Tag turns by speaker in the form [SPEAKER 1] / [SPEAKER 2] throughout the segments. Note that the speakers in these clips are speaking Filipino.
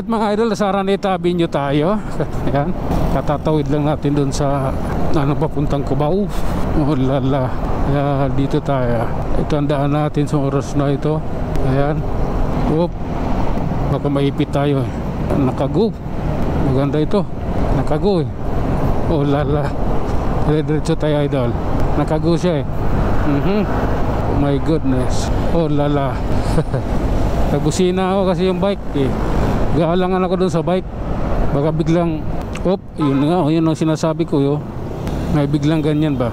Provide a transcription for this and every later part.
[SPEAKER 1] Alright mga idol, sa Araneta Avenue tayo. Ayan, katatawid lang natin dun sa papuntang Cubao. Oh lala. Kaya dito tayo. Ito ang daan natin sa oras na ito. Ayan. Oop. Baka maipit tayo eh. Nakago. Maganda ito. Nakago eh. Oh lala. Diretso tayo idol. Nakago siya eh. Oh my goodness. Oh lala. Nagbusina ako kasi yung bike eh. Gaalangan ako dun sa bike. Baka biglang yun nga, yun ang sinasabi ko yo. May biglang ganyan ba?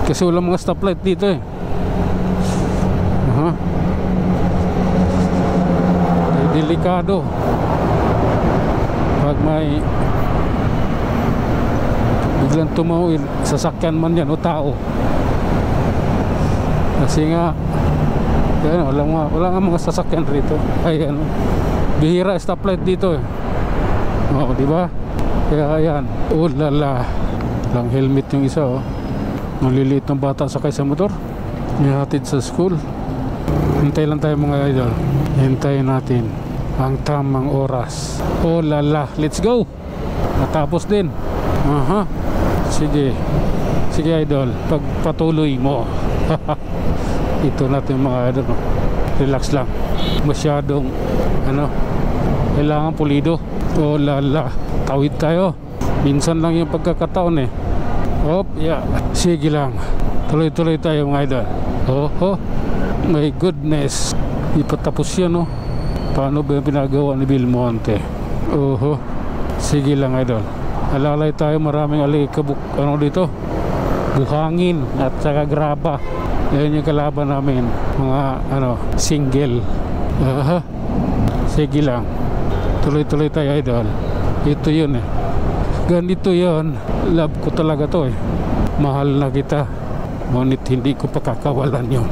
[SPEAKER 1] Kasi walang mga stoplight dito eh. Delikado pag may biglang tumawid, sasakyan man yan o tao. Kasi nga yan, wala nga mga sasakyan rito. Ay ano, bihira stoplight dito eh. Oo, di ba? Kaya ayan, oh lala. Lang helmet yung isa oh. Maliliit ng bata sakay sa motor. Nihatid sa school. Hintay lang tayo mga idol. Hintayin natin ang tamang oras. Oh lala, let's go. Natapos din. Sige. Sige idol, pagpatuloy mo. Ito natin mga idol. Relax lang. Masyadong kailangan pulido. Oh lala, tawid tayo. Minsan lang yung pagkakataon eh. Sige lang. Tuloy-tuloy tayo mga idol. My goodness. Ipatapos yan oh. Paano ba yung pinagawa ni Belmonte? Sige lang idol. Alalay tayo, maraming alikabok dito. Buhangin at saka graba. Yan yung kalaban namin. Mga single. Sige lang. Tuloy-tuloy tayo idol. Ito yun eh. Ganito yun. Love ko talaga to eh. Mahal na kita. Ngunit hindi ko pakakawalan yun.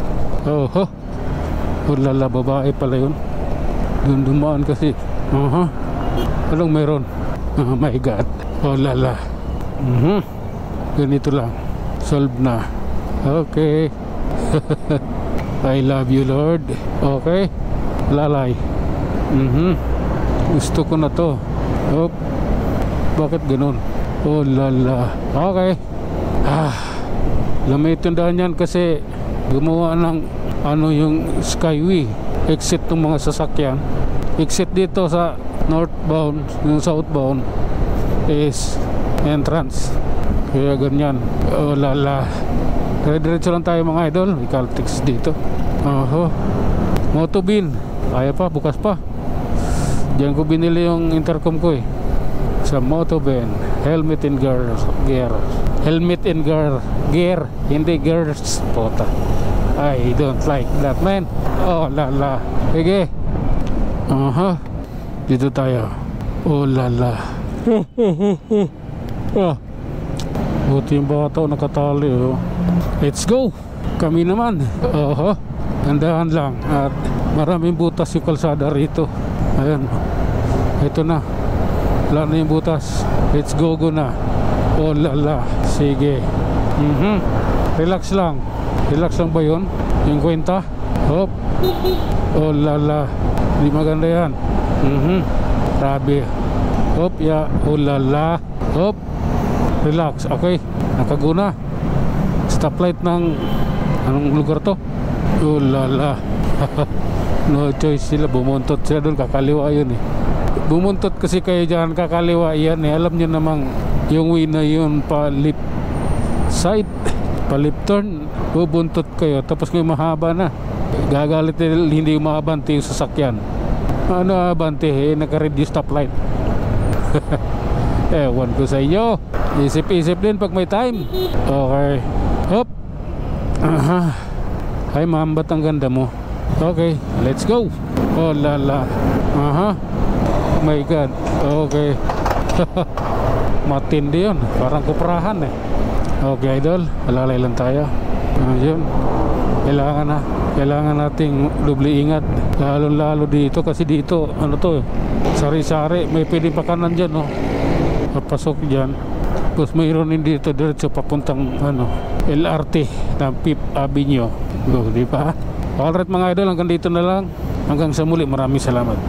[SPEAKER 1] Ulala, babae pala yun. Doon dumaan kasi. Anong meron? Oh my God. Oh lala. Ganito lang. Solve na. Okay. I love you Lord. Okay. Lalay. Gusto ko na to. Bakit ganun? Oh lala. Okay. Lamit yung daan yan kasi gumawa ng yung skyway. Exit ng mga sasakyan. Exit dito sa northbound, yung southbound is entrance. Kaya ganyan. Oh lala. Diretso lang tayo mga idol. May Caltex dito. Motobin. Kaya pa, bukas pa. Diyan ko binili yung intercom ko eh. Sa Motobin. Helmet and gear. Helmet and gear. Hindi gears. Pota. I don't like that man. Oh lala. Sige. Dito tayo. Oh lala. Buti yung bata nakatali oh. Let's go. Kami naman. Andahan lang. At maraming butas yung kalsada rito. Ayan. Ito na. Wala na yung butas. Let's go na. Oh lala. Sige. Relax lang. Relax lang ba yun? Yung kwenta? Oh lala. Hindi maganda yan. Grabe. Oh lala. Relax. Okay. Nakaguna. Stoplight ng anong lugar to? Oh lala. No choice sila. Bumuntot sila doon. Kakaliwa yun eh. Bumuntot kasi kayo dyan. Kakaliwa yan eh. Alam nyo namang yung way na yun pa lip side, pa lip turn. Bubuntot kayo. Tapos ngayon mahaba na. Gagalit hindi umabante yung sasakyan. Ano abante eh? Naka-reduce stoplight. Ewan ko sa inyo. Isip-isip din pag may time. Okay. Hi ma'am, ba't ang ganda mo? Okay, let's go. Oh lala. My God. Okay. Matindi yun. Parang kuprahan eh. Okay idol, alalay lang tayo. Yun. Kailangan nating doble ingat. Lalo dito kasi dito sari-sari. May pwedeng pakanan dyan papasok dyan. Tapos mayroon din dito diretso papuntang LRT ng Fifth Avenue. Di ba? Alright mga idol, hanggang dito na lang. Hanggang sa muli, maraming salamat.